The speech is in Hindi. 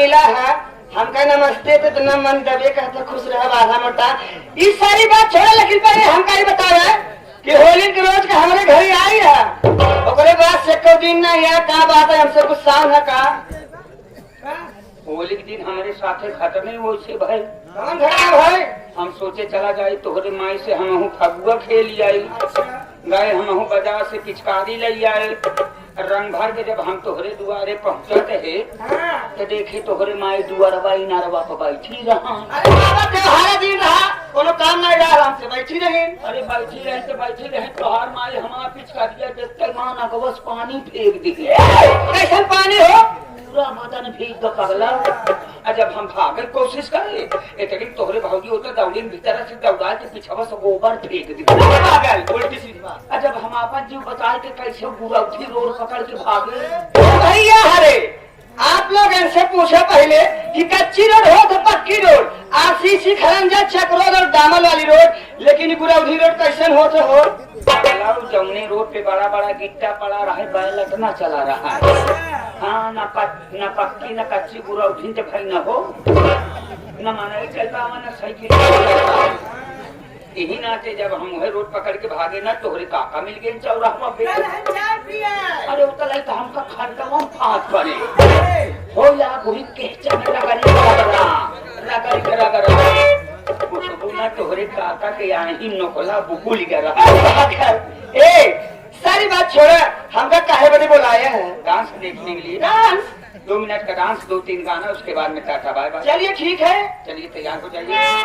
मिला है हमका नमस्ते तो न मन दबे कहते खुश रहे आधा मोटा। ये सारी बात छोड़ा, लेकिन पहले हमका ही बतावे कि होली के रोज का हमारे घर आई है, ओकरे बाद से को दिन ना या का बात है हमसे कुछ शाम है का होली के दिन हमारे साथे खत्म ही वैसे भाई। कौन घटना भाई? हम सोचे चला जाए तोहरे माई से हम फगुआ खेल आई, गए हम बाजार से पिचकारी ले आए, रंग भर के जब हम तोहरे दुआरे पहुँचते है तो देखे तोहरे माई दुआरवा इनारवा पर बैठी रहा। अरे बाबा त्योहारा दिन रहा, कोनो काम नहीं रहा, आराम से बैठी रही। अरे बैठी रहे तोहार माई हमारा पिचकारिया देखते मान अगवस पानी फेंक दी। कैसे पानी हो? पूरा बदन भीग द पगला। जब हम भागे कोशिश करे इतनी तोहरे भाजी होता दौड़ी भीतर से दौड़ा के पीछवा से गोबर फेंक दी। पागल उल्टी सीधी बात। जब हम अपन जीव बचा के कैसे बुरा उठी रोड पकड़ के भागे। भैया हरे आप लोग इनसे पूछो पहले कि कच्ची रोड हो तो पक्की रोड, आरसीसी खरंजा चक रोड और डामर वाली रोड, लेकिन गुरौधी रोड कैसे हो तो हो? जमुने रोड पे बड़ा बड़ा गिट्टा पड़ा रहा है, बैल इतना चला रहा है। हाँ न पक्की न कच्ची गुरौधी तो भाई न हो, न माना चलता न साइकिल। यही नाते जब हम वही रोड पकड़ के भागे ना तोहरे काका मिल गए चौराहा पे। अरे उतल तो हमका खड़कवा फाँस पड़े हो या बुरी के तोहरे काका के यहाँ ही नोकला बुकुल गया। ए सारी बात छोड़ा, हमका काहे बदे बुलाया है? डांस देखने के लिए। डांस 2 मिनट का डांस, 2-3 गाना, उसके बाद में टाटा बाय बाय। चलिए ठीक है, चलिए तैयार हो जाइए।